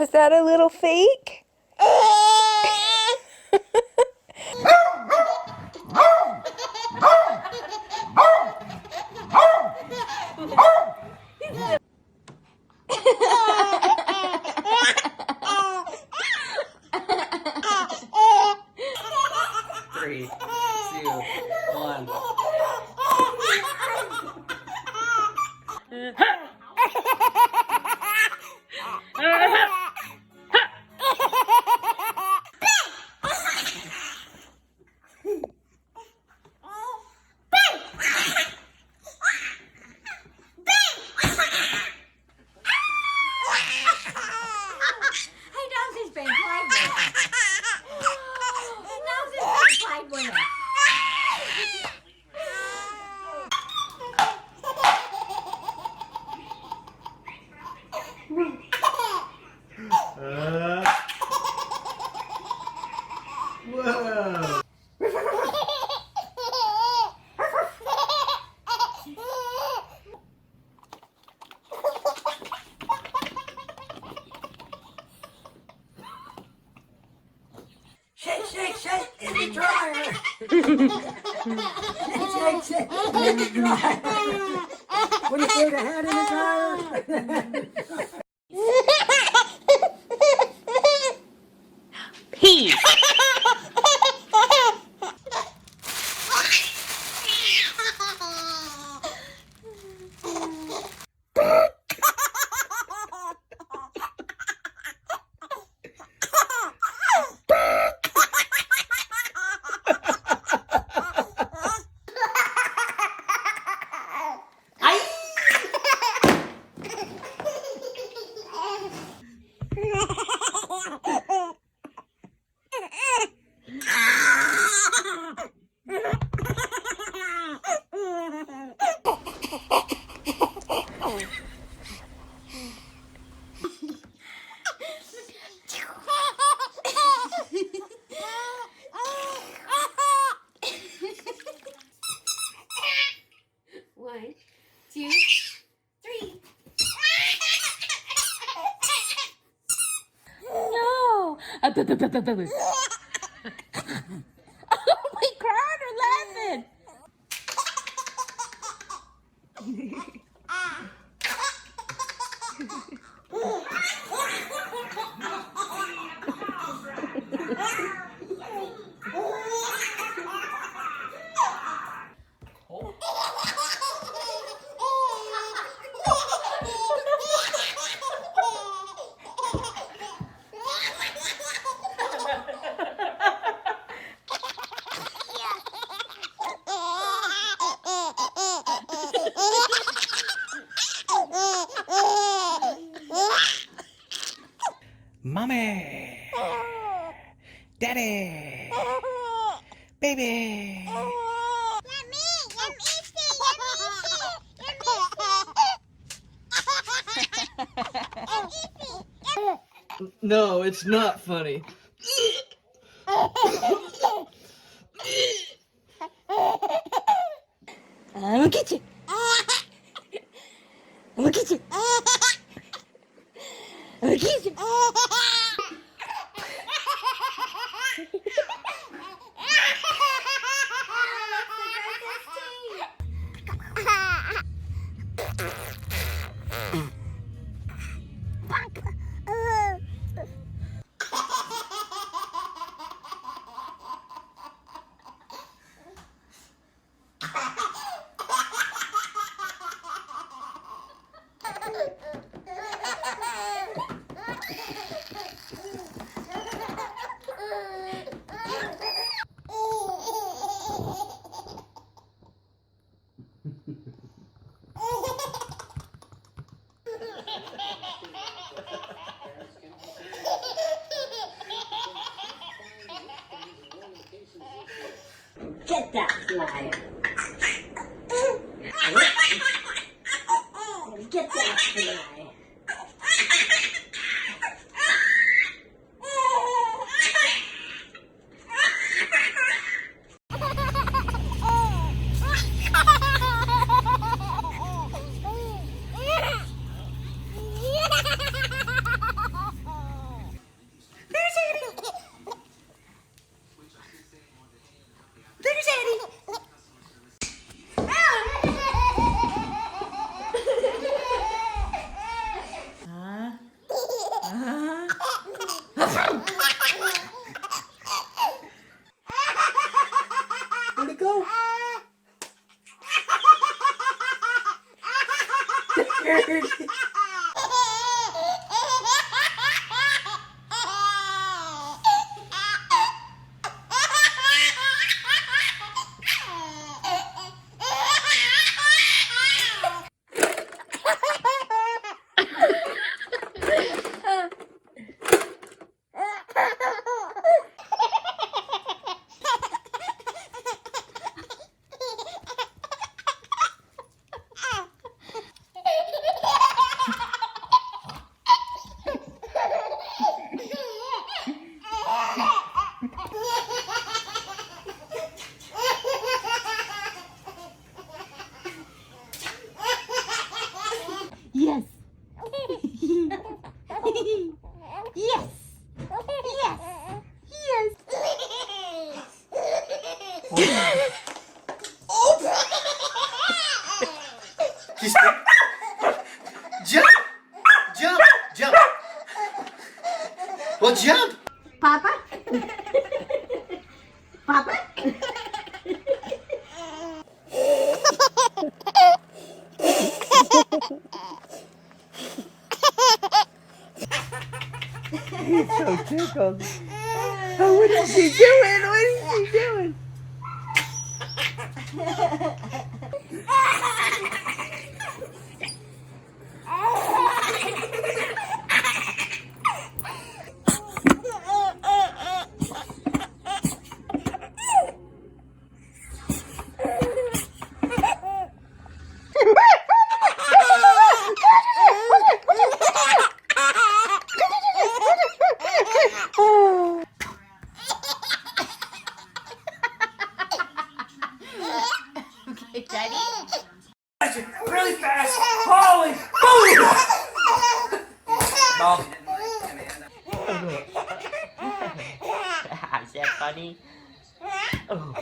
Oh, is that a little fake? Three, two, one. Whoa! Shake, shake, shake in the dryer. Shake, shake in the dryer. What do you say, the head in the dryer? Peace. One, two, three. No. Oh, we cried or laughing. Mommy! Daddy! Baby! No, it's not funny. I'm gonna get you. I'm gonna get you. I'm gonna get you. Get that fly. Get that fly. Yes. Yes. Yes. Yes. Just jump, jump, jump. Well, jump. Papa? Papa? He's so tickled. Oh, what is she doing? What is she doing? Okay, Daddy. Really fast. Holy. Boom. Mom. Is that funny? Oh.